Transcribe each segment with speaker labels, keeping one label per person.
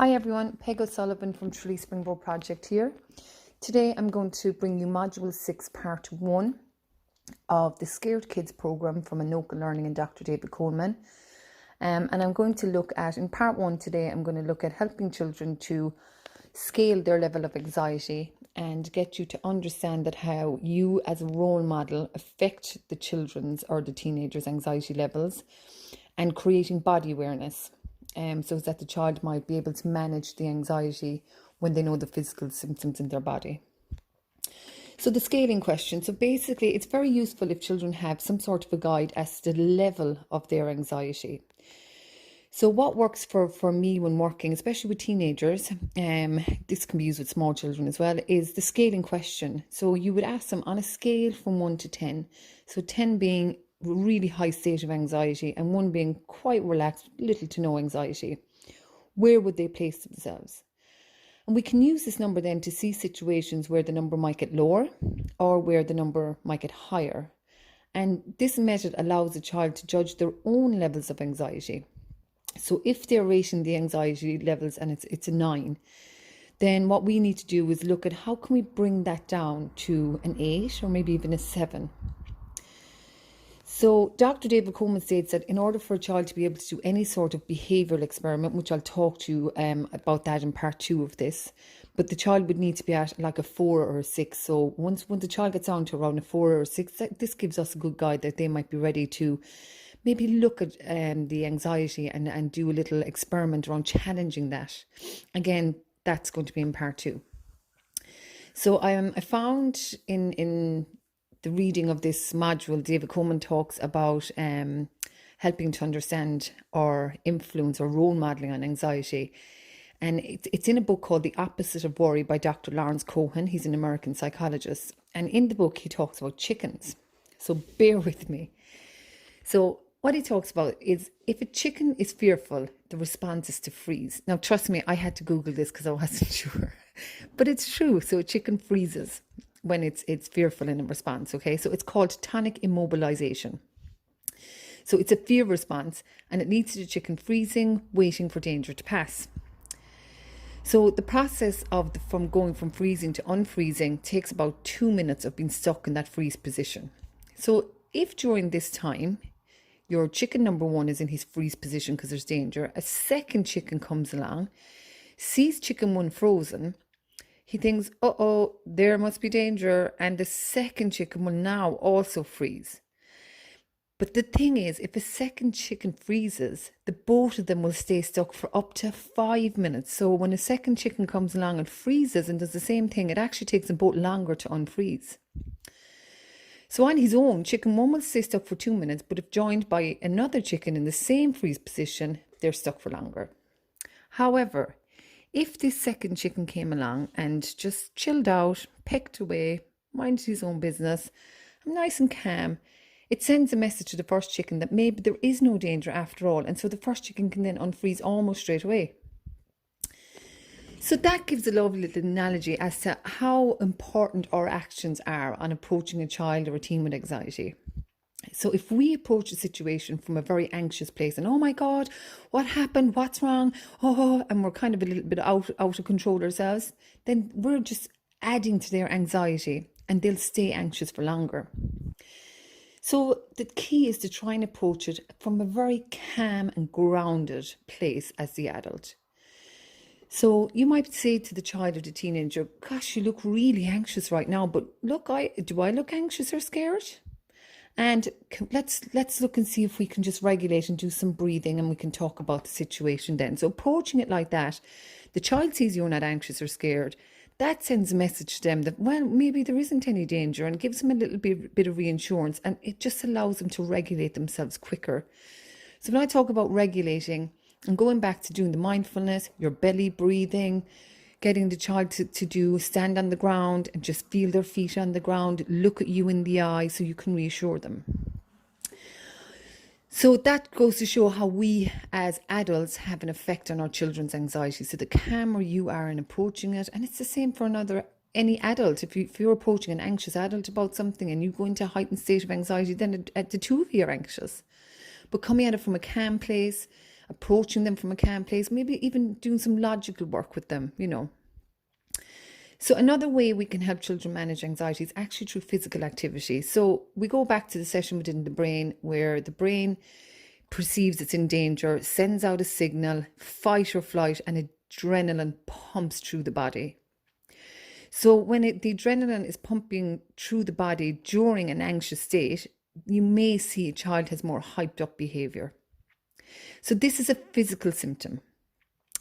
Speaker 1: Hi everyone, Peg O'Sullivan from Tralee Springboard Project here. Today I'm going to bring you Module 6 Part 1 of the Scared Kids programme from Anoka Learning and Dr. David Coleman. And I'm going to look at, in Part 1 today, I'm going to look at helping children to scale their level of anxiety and get you to understand that how you as a role model affect the children's or the teenagers' anxiety levels and creating body awareness. So that the child might be able to manage the anxiety when they know the physical symptoms in their body. So the scaling question. So basically, it's very useful if children have some sort of a guide as to the level of their anxiety. So what works for me when working, especially with teenagers, this can be used with small children as well, is the scaling question. So you would ask them on a scale from 1 to 10. So 10 being really high state of anxiety and 1 being quite relaxed, little to no anxiety. Where would they place themselves? And we can use this number then to see situations where the number might get lower or where the number might get higher. And this method allows the child to judge their own levels of anxiety. So if they're rating the anxiety levels and it's a 9, then what we need to do is look at how can we bring that down to an 8 or maybe even a 7. So Dr. David Coleman states that in order for a child to be able to do any sort of behavioural experiment, which I'll talk to you about that in part 2 of this, but the child would need to be at like a 4 or a 6. So once the child gets on to around a 4 or a 6, this gives us a good guide that they might be ready to maybe look at the anxiety and do a little experiment around challenging that. Again, that's going to be in part 2. So I found in the reading of this module, David Coleman talks about helping to understand or influence or role modelling on anxiety. And it's in a book called The Opposite of Worry by Dr. Lawrence Cohen. He's an American psychologist. And in the book, he talks about chickens. So bear with me. So what he talks about is if a chicken is fearful, the response is to freeze. Now, trust me, I had to Google this because I wasn't sure. But it's true. So a chicken freezes when it's fearful in a response, okay? So it's called tonic immobilization. So it's a fear response and it leads to the chicken freezing, waiting for danger to pass. So the process of from going from freezing to unfreezing takes about 2 minutes of being stuck in that freeze position. So if during this time, your chicken number 1 is in his freeze position because there's danger, a second chicken comes along, sees chicken 1 frozen, he thinks, uh-oh, there must be danger, and the second chicken will now also freeze. But the thing is, if a second chicken freezes, the both of them will stay stuck for up to 5 minutes. So when a second chicken comes along and freezes and does the same thing, it actually takes them both longer to unfreeze. So on his own, chicken 1 will stay stuck for 2 minutes, but if joined by another chicken in the same freeze position, they're stuck for longer. However, if this second chicken came along and just chilled out, pecked away, minded his own business, nice and calm, it sends a message to the first chicken that maybe there is no danger after all, and so the first chicken can then unfreeze almost straight away. So that gives a lovely little analogy as to how important our actions are on approaching a child or a teen with anxiety. So if we approach a situation from a very anxious place and, oh my God, what happened? What's wrong? Oh, and we're kind of a little bit out of control ourselves, then we're just adding to their anxiety and they'll stay anxious for longer. So the key is to try and approach it from a very calm and grounded place as the adult. So you might say to the child or the teenager, gosh, you look really anxious right now, but look, do I look anxious or scared? And let's look and see if we can just regulate and do some breathing, and we can talk about the situation then. So approaching it like that, the child sees you're not anxious or scared. That sends a message to them that, well, maybe there isn't any danger, and gives them a little bit of reassurance, and it just allows them to regulate themselves quicker. So when I talk about regulating and going back to doing the mindfulness, your belly breathing, getting the child to stand on the ground and just feel their feet on the ground, look at you in the eye so you can reassure them. So that goes to show how we as adults have an effect on our children's anxiety. So the calmer you are in approaching it, and it's the same for any adult. If you're approaching an anxious adult about something and you go into a heightened state of anxiety, then the two of you are anxious. But coming at it from a calm place, approaching them from a calm place, maybe even doing some logical work with them, you know. So another way we can help children manage anxiety is actually through physical activity. So we go back to the session within the brain where the brain perceives it's in danger, sends out a signal, fight or flight, and adrenaline pumps through the body. So when the adrenaline is pumping through the body during an anxious state, you may see a child has more hyped up behavior. So this is a physical symptom.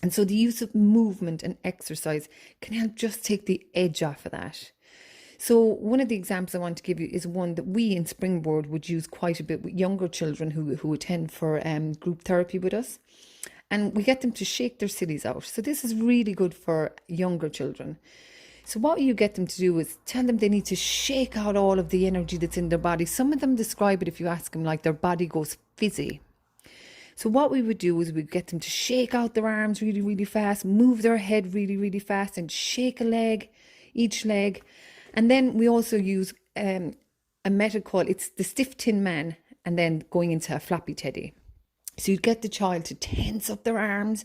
Speaker 1: And so the use of movement and exercise can help just take the edge off of that. So one of the examples I want to give you is one that we in Springboard would use quite a bit with younger children who attend for group therapy with us. And we get them to shake their sillies out. So this is really good for younger children. So what you get them to do is tell them they need to shake out all of the energy that's in their body. Some of them describe it, if you ask them, like their body goes fizzy. So what we would do is we'd get them to shake out their arms really, really fast, move their head really, really fast, and shake a leg, each leg. And then we also use a method called, it's the stiff tin man, and then going into a flappy teddy. So you'd get the child to tense up their arms,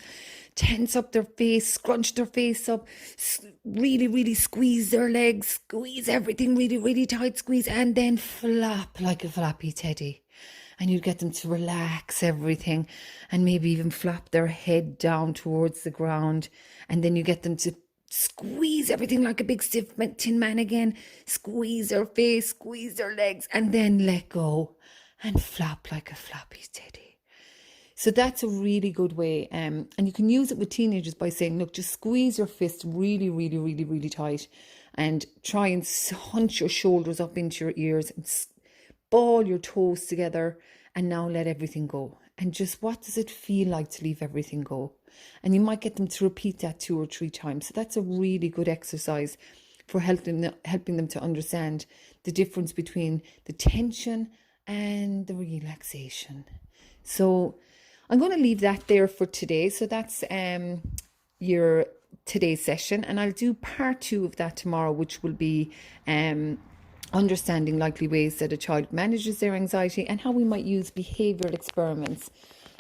Speaker 1: tense up their face, scrunch their face up, really, really squeeze their legs, squeeze everything really, really tight, squeeze, and then flap like a flappy teddy. And you'd get them to relax everything and maybe even flap their head down towards the ground. And then you get them to squeeze everything like a big stiff tin man again, squeeze their face, squeeze their legs, and then let go and flap like a flappy teddy. So that's a really good way. And you can use it with teenagers by saying, look, just squeeze your fist really, really, really, really tight and try and hunch your shoulders up into your ears and ball your toes together, and now let everything go. And just what does it feel like to leave everything go? And you might get them to repeat that 2 or 3 times. So that's a really good exercise for helping them to understand the difference between the tension and the relaxation. So I'm going to leave that there for today. So that's your today's session, and I'll do part 2 of that tomorrow, which will be understanding likely ways that a child manages their anxiety and how we might use behavioural experiments.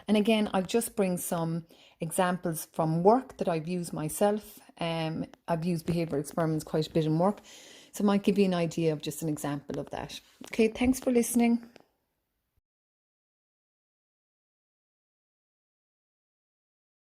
Speaker 1: And again, I'll just bring some examples from work that I've used myself. I've used behavioural experiments quite a bit in work, so I might give you an idea of just an example of that. Okay, thanks for listening.